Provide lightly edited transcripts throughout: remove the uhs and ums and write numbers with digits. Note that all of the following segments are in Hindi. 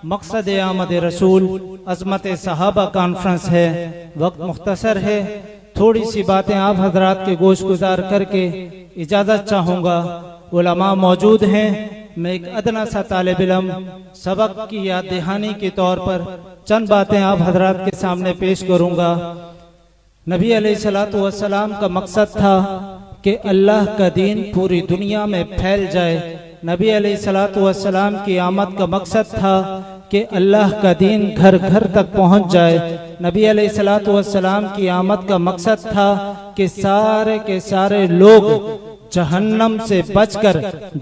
मकसद आमद रसूल अजमत सहाबा कॉन्फ्रेंस है। वक्त मुख्तसर है, थोड़ी सी बातें आप हजरात के गोश गुजार करके इजाज़त चाहूँगा। उलमा मौजूद हैं, मैं एक अदना सा तालिब इल्म सबक की याद दहानी के तौर पर चंद बातें आप हजरात के सामने पेश करूँगा। नबी अलैहिस्सलातु वस्सलाम का मकसद था कि अल्लाह का दीन पूरी दुनिया में फैल जाए। नबी अलैहिस्सलातु वस्सलाम की आमद का मकसद था कि अल्लाह का दीन घर घर तक पहुंच जाए। नबी अलैहिस्सलातु वस्सलाम की आमद का मकसद था कि सारे के सारे लोग जहन्नम से बचकर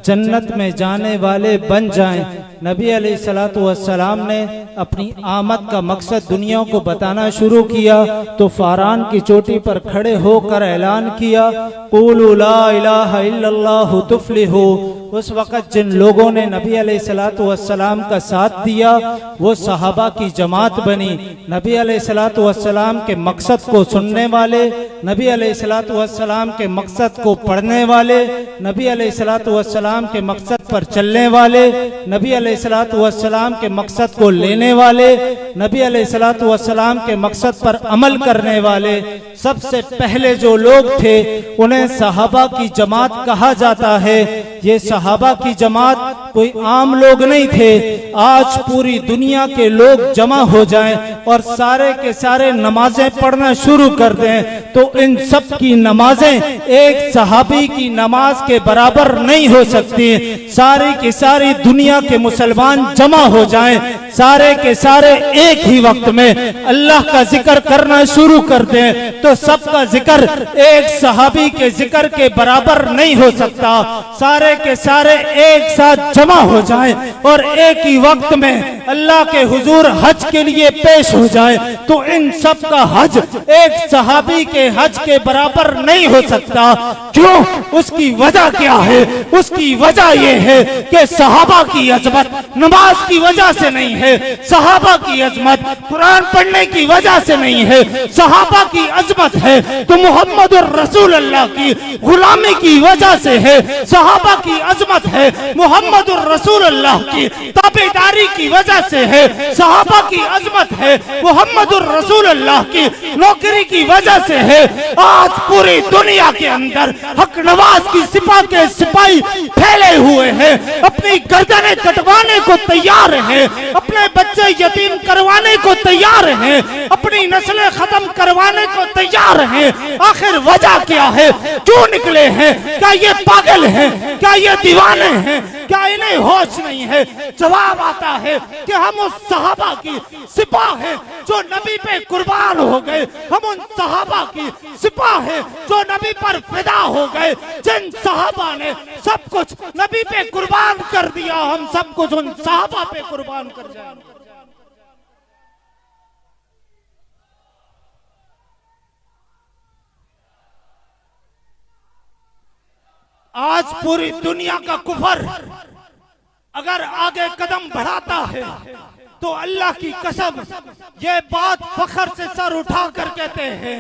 जन्नत में जाने वाले बन जाएं। नबी अलैहिस्सलातु वस्सलाम ने अपनी आमद का मकसद दुनिया को बताना शुरू किया तो फारान की चोटी पर खड़े होकर ऐलान किया, क़ूलू ला इलाहा इल्लल्लाहु तुफ़्लिहू। उस वक़्त जिन लोगों ने नबी अलैहिस्सलातु वस्सलाम का साथ दिया वो सहाबा की जमात बनी। नबी अलैहिस्सलातु वस्सलाम के मकसद को सुनने वाले, नबी अलैहिस्सलातु वस्सलाम के मकसद को पढ़ने वाले, नबी अलैहिस्सलातु वस्सलाम के मकसद पर चलने वाले, नबी अलैहिस्सलातु वस्सलाम के मकसद को लेने वाले, नबी अलैहिस्सलातु वस्सलाम के मकसद पर अमल करने वाले सबसे पहले जो लोग थे उन्हें सहाबा की जमात कहा जाता है। ये सहाबा की जमात कोई आम लोग नहीं थे। आज पूरी दुनिया के लोग जमा हो जाएं और सारे के सारे नमाजें पढ़ना शुरू कर दें तो इन सब की नमाजें एक सहाबी की नमाज के बराबर नहीं हो सकती। सारी की सारी दुनिया के मुसलमान जमा हो जाएं, सारे के सारे एक ही वक्त में अल्लाह का जिक्र करना शुरू कर दें तो सबका जिक्र एक सहाबी के जिक्र के बराबर नहीं हो सकता। सारे के सारे एक साथ जमा हो जाएं और एक ही वक्त में अल्लाह के हुजूर हज के लिए पेश हो जाए तो इन सब का हज एक सहाबी के हज के बराबर नहीं हो सकता। क्यों? उसकी वजह क्या है? उसकी वजह यह है कि सहाबा की अजमत नमाज की वजह से नहीं है, सहाबा की अजमत कुरान पढ़ने की वजह से नहीं है, सहाबा की अजमत है तो मुहम्मदुर रसूलुल्लाह की गुलामी की वजह से है। सहाबा की अजमत है मुहम्मदुर रसूलुल्लाह की ताबेदारी की वजह से है। सहाबा की अजमत है मुहम्मदुर रसूलुल्लाह की नौकरी की वजह से है। आज पूरी दुनिया के अंदर हक नवाज की सिपा के सिपाही फैले हुए हैं, अपनी गर्दनें कटवाने को तैयार हैं, अपने बच्चे यतीम करवाने को तैयार हैं, अपनी नस्लें खत्म करवाने को तैयार हैं। आखिर वजह क्या है? क्यों निकले हैं? क्या ये पागल हैं? क्या ये दीवाने हैं? क्या इन्हें होश नहीं है? जवाब आता है कि हम उस सहाबा की सिपा है जो नबी पे कुर्बान हो गए, हम उन सहाबा की सिपा है जो नबी पर फिदा हो गए, जिन सहाबा ने सब कुछ नबी पे कुर्बान कर दिया, हम सब कुछ उन सहाबा पे कुर्बान कर जाएंगे। आज पूरी दुनिया का कुफर अगर आगे कदम बढ़ाता है तो अल्लाह की कसम ये बात फख्र से सर उठा कर कहते हैं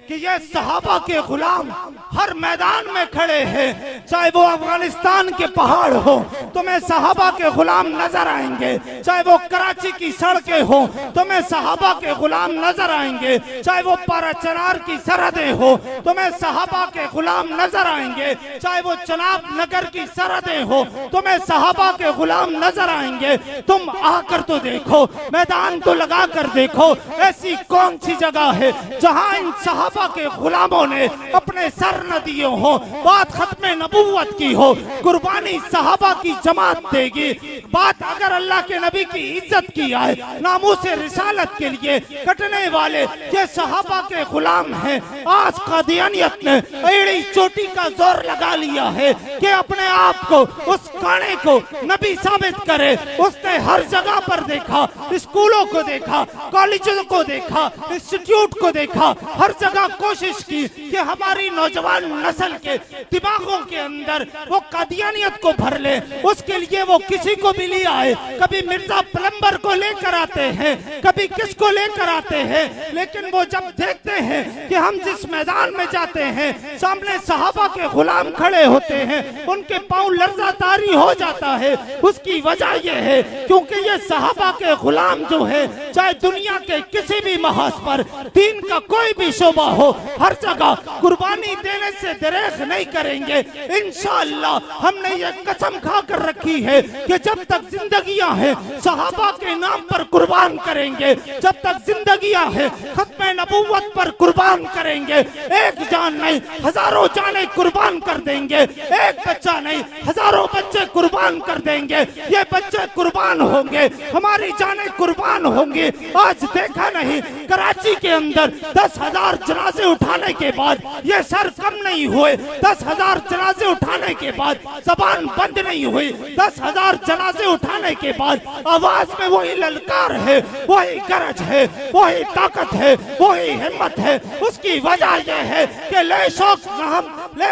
कि ये सहाबा के गुलाम हर मैदान में खड़े हैं। चाहे वो अफगानिस्तान के पहाड़ हो तुम्हें सहाबा के गुलाम नजर आएंगे, चाहे वो कराची की सड़कें हो तुम्हें सहाबा के गुलाम नजर आएंगे, चाहे वो पाराचनार की सरहदें हो तुम्हें सहाबा के गुलाम नजर आएंगे, चाहे वो चनाब नगर की सरहदें हो तुम्हें सहाबा के गुलाम नजर आएंगे। तुम आकर तो देखो, मैदान तो लगा कर देखो, ऐसी कौन सी जगह है जहां इन सहाबा के गुलामों ने अपने सर न दिए हो, बात खत्म नबूवत की हो, कुर्बानी सहाबा की जमात देगी। बात अगर अल्लाह के नबी की इज्जत की आए, नामूस रिसालत के लिए कटने वाले ये सहाबा के गुलाम हैं। आज कादियानियत ने एड़ी चोटी का जोर लगा लिया है कि अपने आप को उस काने को नबी साबित करे। उसने हर जगह पर देखा देखा, स्कूलों को देखा, कॉलेजों को देखा, इंस्टीट्यूट को देखा, हर जगह कोशिश की कि हमारी नौजवान नस्ल के दिमागों के अंदर वो कादियानियत को भर ले। उसके लिए वो किसी को भी ले आए, कभी मिर्जा प्लम्बर को लेकर आते हैं, कभी किसको लेकर आते हैं, लेकिन वो जब देखते हैं कि हम जिस मैदान में जाते हैं सामने सहाबा के गुलाम खड़े होते हैं, उनके पांव लर्ज़ातारी हो जाता है। उसकी वजह यह है क्योंकि ये सहाबा के गुलाम जो है, चाहे दुनिया के किसी भी महाज पर दीन का कोई भी शोबा हो, हर जगह कुर्बानी देने से दरेख नहीं करेंगे। इंशाअल्लाह हमने ये कसम खा कर रखी है कि जब तक जिंदगियां हैं सहाबा के नाम पर कुर्बान करेंगे, जब तक जिंदगियां हैं खत्मे नबुव्वत पर कुर्बान करेंगे। एक जान नहीं हजारों जानें कुर्बान कर देंगे, एक बच्चा नहीं हजारों बच्चे कुर्बान कर देंगे। ये बच्चे कुर्बान होंगे, हमारी जानें कुर्बान होंगी। आज देखा नहीं कराची के अंदर 10,000 जनाजे उठाने के बाद ये सर कम नहीं हुए, 10,000 जनाजे उठाने के बाद जबान बंद नहीं हुई, 10,000 जनाजे उठाने के बाद आवाज में वही ललकार है, वही गरज है, वही ताकत है, वही हिम्मत है। उसकी वजह यह है कि ले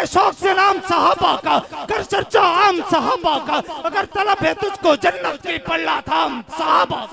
शौक से नाम सहाबा का, कर चर्चा आम सहाबा का। अगर तलब है तुझको जन्नत की पल्ला थाम सहाबा।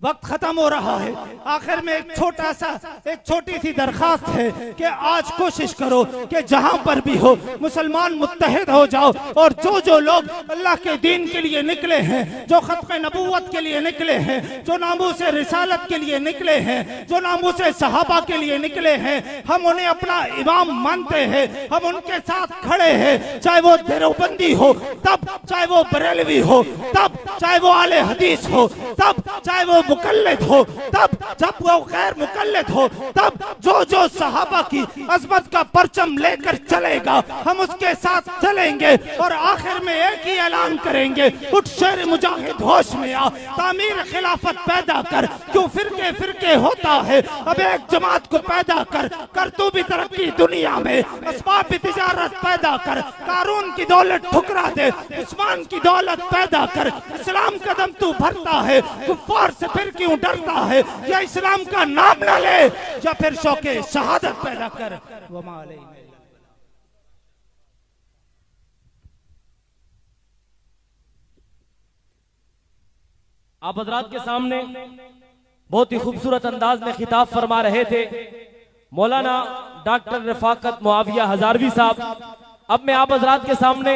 वक्त खत्म हो रहा है, आखिर में एक छोटी सी दरखास्त है कि आज कोशिश करो कि जहां पर भी हो मुसलमान मुत्तहिद हो जाओ, और जो लोग अल्लाह के दीन के लिए निकले हैं, जो खत्मे नबूवत के लिए निकले हैं, जो नामूस रिसालत के लिए निकले हैं, जो नामूस सहाबा के लिए निकले हैं, हम उन्हें अपना इमाम मानते हैं, हम उनके साथ खड़े हैं। चाहे वो देवबंदी हो तब, चाहे वो बरेलवी हो तब, चाहे वो आले हदीस हो तब, चाहे वो मुकल्लिद हो तब, जब वो गैर मुकल्लिद हो तब, जो सहाबा की अजमत का परचम लेकर चलेगा हम उसके साथ चलेंगे। और आखिर में एक ही ऐलान करेंगे, उठ शेर मुजाहिद होश में आ, तामीर खिलाफत पैदा कर। क्यों फिरके होता है, अब एक जमात को पैदा कर तू भी तरक्की दुनिया में, अस्बाब तिजारत पैदा कर, कारून की दौलत ठुकरा दे, उस्मान की दौलत पैदा कर। इस्लाम कदम तू भरता है, कुफ्फार से फिर क्यों डरता है, या इस्लाम का नाम न ले या फिर शौके शहादत पैदा कर। आप हजरात के सामने बहुत ही खूबसूरत अंदाज में खिताब फरमा रहे थे मौलाना डॉक्टर रफाकत मुआविया हजारवी साहब। अब मैं आप हजरात के सामने